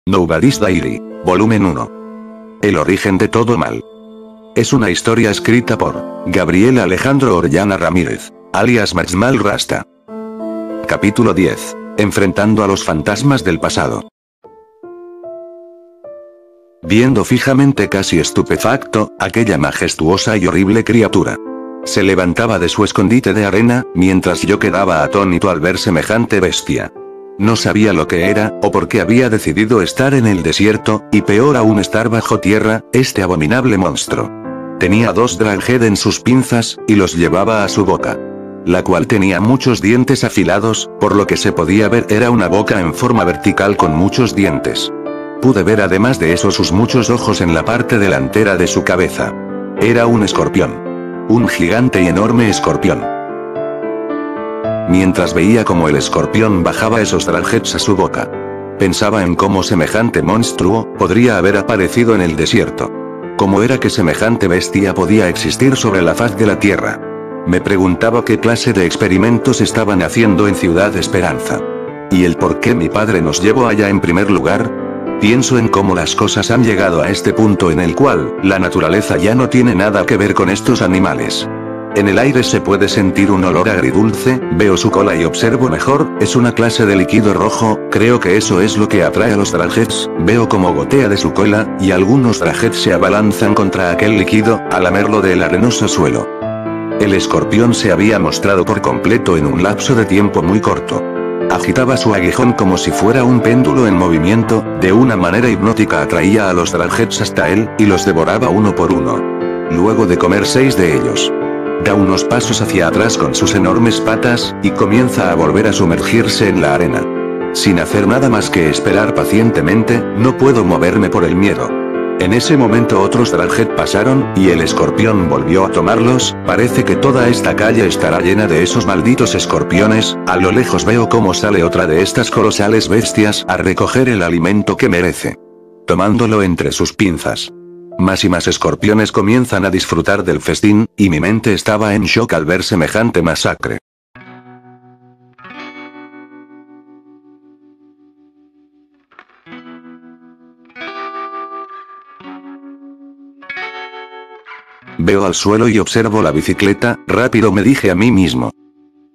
Nobody's Diary, volumen 1. El origen de todo mal. Es una historia escrita por Gabriel Alejandro Orellana Ramírez, alias Maxmal Rasta. Capítulo 10. Enfrentando a los fantasmas del pasado. Viendo fijamente, casi estupefacto, aquella majestuosa y horrible criatura. Se levantaba de su escondite de arena, mientras yo quedaba atónito al ver semejante bestia. No sabía lo que era, o por qué había decidido estar en el desierto, y peor aún estar bajo tierra, este abominable monstruo. Tenía 2 draghead en sus pinzas, y los llevaba a su boca. La cual tenía muchos dientes afilados, por lo que se podía ver era una boca en forma vertical con muchos dientes. Pude ver además de eso sus muchos ojos en la parte delantera de su cabeza. Era un escorpión. Un gigante y enorme escorpión. Mientras veía cómo el escorpión bajaba esos dragheads a su boca, pensaba en cómo semejante monstruo podría haber aparecido en el desierto. ¿Cómo era que semejante bestia podía existir sobre la faz de la tierra? Me preguntaba qué clase de experimentos estaban haciendo en Ciudad Esperanza. ¿Y el por qué mi padre nos llevó allá en primer lugar? Pienso en cómo las cosas han llegado a este punto en el cual la naturaleza ya no tiene nada que ver con estos animales. En el aire se puede sentir un olor agridulce, veo su cola y observo mejor, es una clase de líquido rojo, creo que eso es lo que atrae a los dragheads, veo como gotea de su cola, y algunos dragheads se abalanzan contra aquel líquido, a lamerlo del arenoso suelo. El escorpión se había mostrado por completo en un lapso de tiempo muy corto. Agitaba su aguijón como si fuera un péndulo en movimiento, de una manera hipnótica atraía a los dragheads hasta él, y los devoraba uno por uno. Luego de comer 6 de ellos, da unos pasos hacia atrás con sus enormes patas, y comienza a volver a sumergirse en la arena. Sin hacer nada más que esperar pacientemente, no puedo moverme por el miedo. En ese momento otros draghead pasaron, y el escorpión volvió a tomarlos, parece que toda esta calle estará llena de esos malditos escorpiones, a lo lejos veo cómo sale otra de estas colosales bestias a recoger el alimento que merece. Tomándolo entre sus pinzas. Más y más escorpiones comienzan a disfrutar del festín, y mi mente estaba en shock al ver semejante masacre. Veo al suelo y observo la bicicleta, rápido me dije a mí mismo.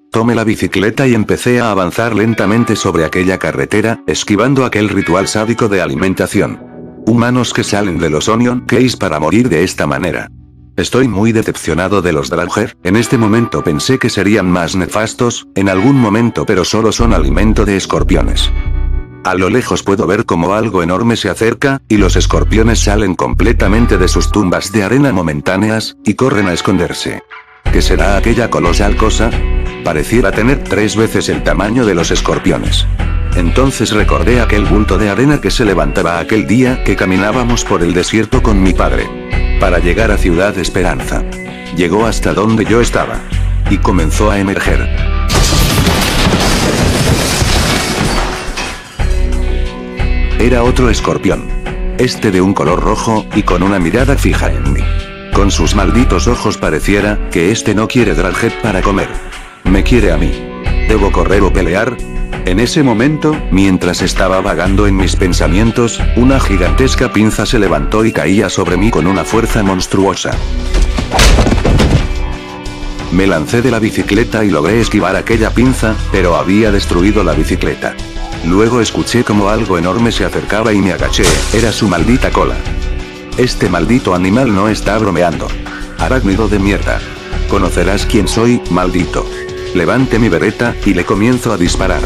Tomé la bicicleta y empecé a avanzar lentamente sobre aquella carretera, esquivando aquel ritual sádico de alimentación. Humanos que salen de los Onion Case para morir de esta manera. Estoy muy decepcionado de los draghead, en este momento pensé que serían más nefastos, en algún momento, pero solo son alimento de escorpiones. A lo lejos puedo ver como algo enorme se acerca, y los escorpiones salen completamente de sus tumbas de arena momentáneas, y corren a esconderse. ¿Qué será aquella colosal cosa? Pareciera tener 3 veces el tamaño de los escorpiones. Entonces recordé aquel bulto de arena que se levantaba aquel día que caminábamos por el desierto con mi padre. Para llegar a Ciudad Esperanza. Llegó hasta donde yo estaba. Y comenzó a emerger. Era otro escorpión. Este de un color rojo, y con una mirada fija en mí. Con sus malditos ojos pareciera que este no quiere draghead para comer. Me quiere a mí. ¿Debo correr o pelear? En ese momento, mientras estaba vagando en mis pensamientos, una gigantesca pinza se levantó y caía sobre mí con una fuerza monstruosa. Me lancé de la bicicleta y logré esquivar aquella pinza, pero había destruido la bicicleta. Luego escuché como algo enorme se acercaba y me agaché, era su maldita cola. Este maldito animal no está bromeando. Arácnido de mierda. Conocerás quién soy, maldito. Levante mi bereta, y le comienzo a disparar.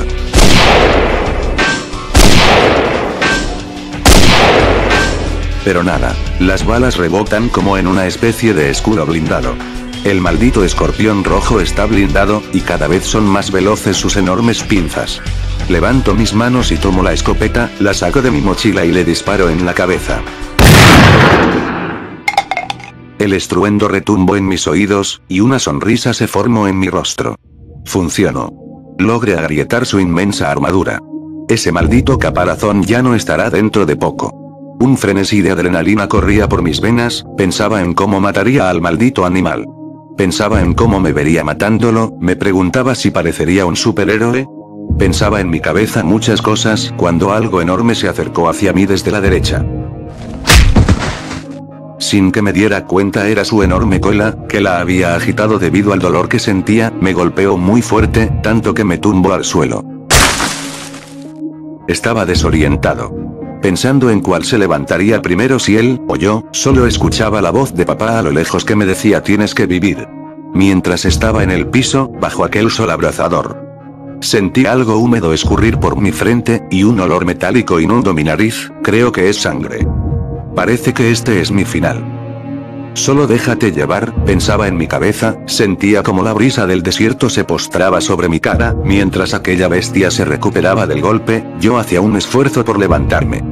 Pero nada, las balas rebotan como en una especie de escudo blindado. El maldito escorpión rojo está blindado, y cada vez son más veloces sus enormes pinzas. Levanto mis manos y tomo la escopeta, la saco de mi mochila y le disparo en la cabeza. El estruendo retumbó en mis oídos, y una sonrisa se formó en mi rostro. Funcionó. Logré agrietar su inmensa armadura. Ese maldito caparazón ya no estará dentro de poco. Un frenesí de adrenalina corría por mis venas, pensaba en cómo mataría al maldito animal. Pensaba en cómo me vería matándolo, me preguntaba si parecería un superhéroe. Pensaba en mi cabeza muchas cosas cuando algo enorme se acercó hacia mí desde la derecha. Sin que me diera cuenta era su enorme cola, que la había agitado debido al dolor que sentía, me golpeó muy fuerte, tanto que me tumbó al suelo. Estaba desorientado. Pensando en cuál se levantaría primero, si él o yo, solo escuchaba la voz de papá a lo lejos que me decía tienes que vivir. Mientras estaba en el piso, bajo aquel sol abrasador. Sentí algo húmedo escurrir por mi frente, y un olor metálico inundó mi nariz, creo que es sangre. Parece que este es mi final. Solo déjate llevar, pensaba en mi cabeza, sentía como la brisa del desierto se postraba sobre mi cara, mientras aquella bestia se recuperaba del golpe, yo hacía un esfuerzo por levantarme.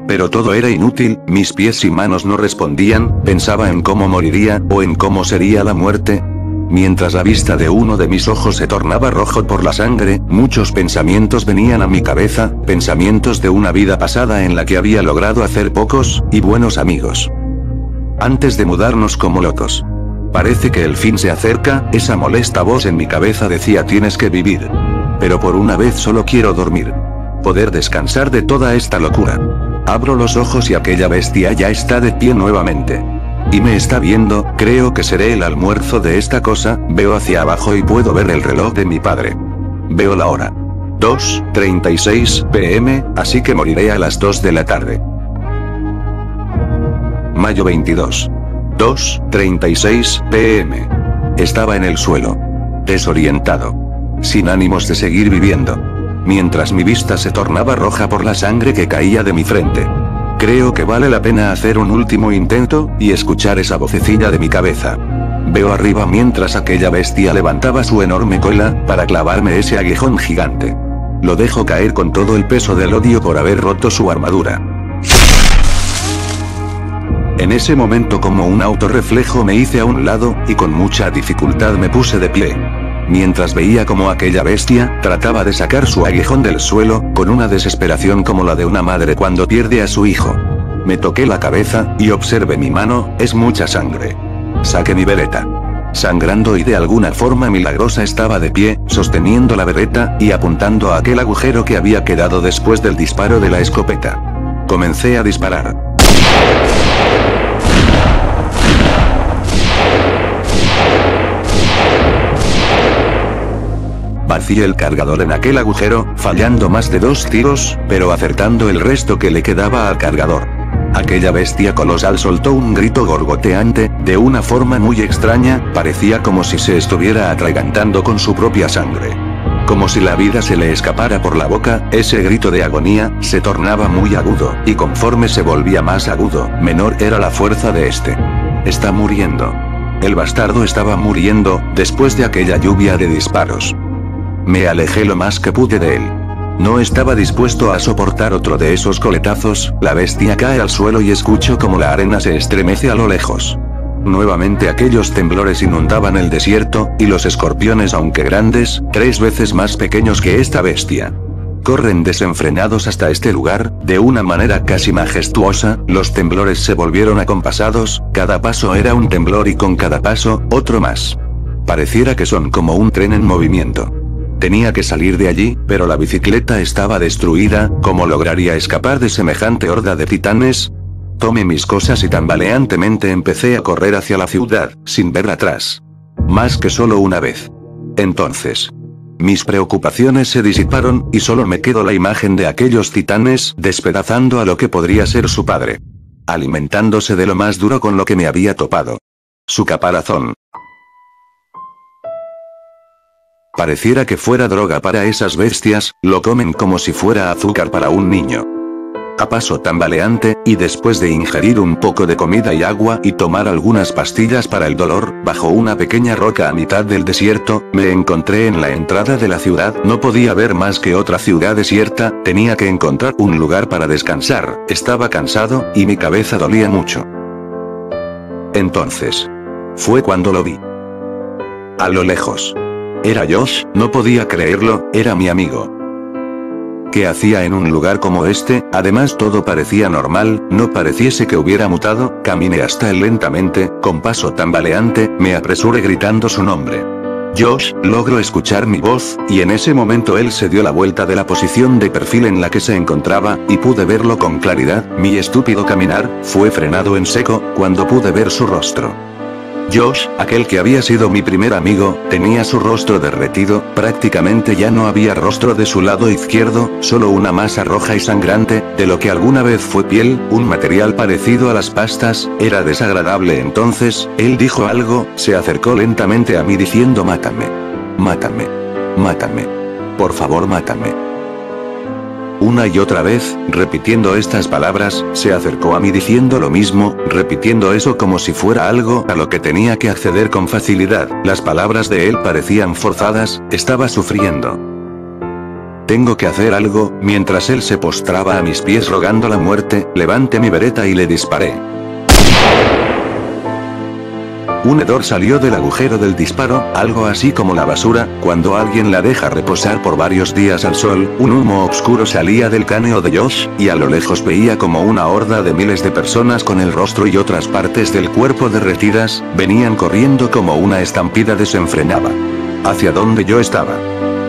Pero todo era inútil, mis pies y manos no respondían, pensaba en cómo moriría, o en cómo sería la muerte. Mientras la vista de uno de mis ojos se tornaba rojo por la sangre, muchos pensamientos venían a mi cabeza, pensamientos de una vida pasada en la que había logrado hacer pocos, y buenos amigos. Antes de mudarnos como locos. Parece que el fin se acerca, esa molesta voz en mi cabeza decía tienes que vivir. Pero por una vez solo quiero dormir. Poder descansar de toda esta locura. Abro los ojos y aquella bestia ya está de pie nuevamente. Y me está viendo, creo que seré el almuerzo de esta cosa, veo hacia abajo y puedo ver el reloj de mi padre. Veo la hora. 2:36 p.m., así que moriré a las 2 de la tarde. Mayo 22. 2:36 p.m. Estaba en el suelo. Desorientado. Sin ánimos de seguir viviendo. Mientras mi vista se tornaba roja por la sangre que caía de mi frente. Creo que vale la pena hacer un último intento, y escuchar esa vocecilla de mi cabeza. Veo arriba mientras aquella bestia levantaba su enorme cola, para clavarme ese aguijón gigante. Lo dejo caer con todo el peso del odio por haber roto su armadura. En ese momento como un autorreflejo me hice a un lado, y con mucha dificultad me puse de pie. Mientras veía como aquella bestia, trataba de sacar su aguijón del suelo, con una desesperación como la de una madre cuando pierde a su hijo. Me toqué la cabeza, y observé mi mano, es mucha sangre. Saqué mi bereta. Sangrando y de alguna forma milagrosa estaba de pie, sosteniendo la bereta, y apuntando a aquel agujero que había quedado después del disparo de la escopeta. Comencé a disparar. Vacié el cargador en aquel agujero, fallando más de 2 tiros, pero acertando el resto que le quedaba al cargador. Aquella bestia colosal soltó un grito gorgoteante, de una forma muy extraña, parecía como si se estuviera atragantando con su propia sangre. Como si la vida se le escapara por la boca, ese grito de agonía, se tornaba muy agudo, y conforme se volvía más agudo, menor era la fuerza de este. Está muriendo. El bastardo estaba muriendo, después de aquella lluvia de disparos. Me alejé lo más que pude de él. No estaba dispuesto a soportar otro de esos coletazos, la bestia cae al suelo y escucho como la arena se estremece a lo lejos. Nuevamente aquellos temblores inundaban el desierto, y los escorpiones aunque grandes, 3 veces más pequeños que esta bestia. Corren desenfrenados hasta este lugar, de una manera casi majestuosa, los temblores se volvieron acompasados, cada paso era un temblor y con cada paso, otro más. Pareciera que son como un tren en movimiento. Tenía que salir de allí, pero la bicicleta estaba destruida, ¿cómo lograría escapar de semejante horda de titanes? Tomé mis cosas y tambaleantemente empecé a correr hacia la ciudad, sin ver atrás. Más que solo una vez. Entonces, mis preocupaciones se disiparon, y solo me quedó la imagen de aquellos titanes, despedazando a lo que podría ser su padre. Alimentándose de lo más duro con lo que me había topado. Su caparazón. Pareciera que fuera droga para esas bestias, lo comen como si fuera azúcar para un niño. A paso tambaleante, y después de ingerir un poco de comida y agua y tomar algunas pastillas para el dolor, bajo una pequeña roca a mitad del desierto, me encontré en la entrada de la ciudad. No podía ver más que otra ciudad desierta, tenía que encontrar un lugar para descansar, estaba cansado, y mi cabeza dolía mucho. Entonces, fue cuando lo vi. A lo lejos. Era Josh, no podía creerlo, era mi amigo. ¿Qué hacía en un lugar como este? Además todo parecía normal, no pareciese que hubiera mutado, caminé hasta él lentamente, con paso tambaleante, me apresuré gritando su nombre. Josh, logró escuchar mi voz, y en ese momento él se dio la vuelta de la posición de perfil en la que se encontraba, y pude verlo con claridad. Mi estúpido caminar fue frenado en seco, cuando pude ver su rostro. Josh, aquel que había sido mi primer amigo, tenía su rostro derretido, prácticamente ya no había rostro de su lado izquierdo, solo una masa roja y sangrante, de lo que alguna vez fue piel, un material parecido a las pastas. Era desagradable. Entonces, él dijo algo, se acercó lentamente a mí diciendo: mátame. Mátame. Mátame. Por favor, mátame. Una y otra vez, repitiendo estas palabras, se acercó a mí diciendo lo mismo, repitiendo eso como si fuera algo a lo que tenía que acceder con facilidad. Las palabras de él parecían forzadas, estaba sufriendo. Tengo que hacer algo. Mientras él se postraba a mis pies rogando la muerte, levanté mi bereta y le disparé. Un hedor salió del agujero del disparo, algo así como la basura, cuando alguien la deja reposar por varios días al sol. Un humo oscuro salía del cráneo de Josh, y a lo lejos veía como una horda de miles de personas con el rostro y otras partes del cuerpo derretidas, venían corriendo como una estampida desenfrenada. Hacia donde yo estaba.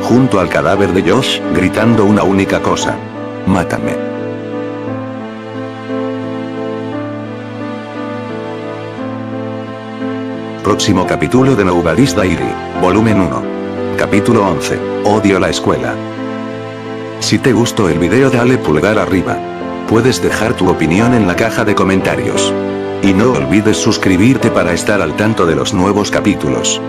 Junto al cadáver de Josh, gritando una única cosa: mátame. Próximo capítulo de Nobody's Diary, volumen 1. Capítulo 11. Odio la escuela. Si te gustó el video, dale pulgar arriba. Puedes dejar tu opinión en la caja de comentarios. Y no olvides suscribirte para estar al tanto de los nuevos capítulos.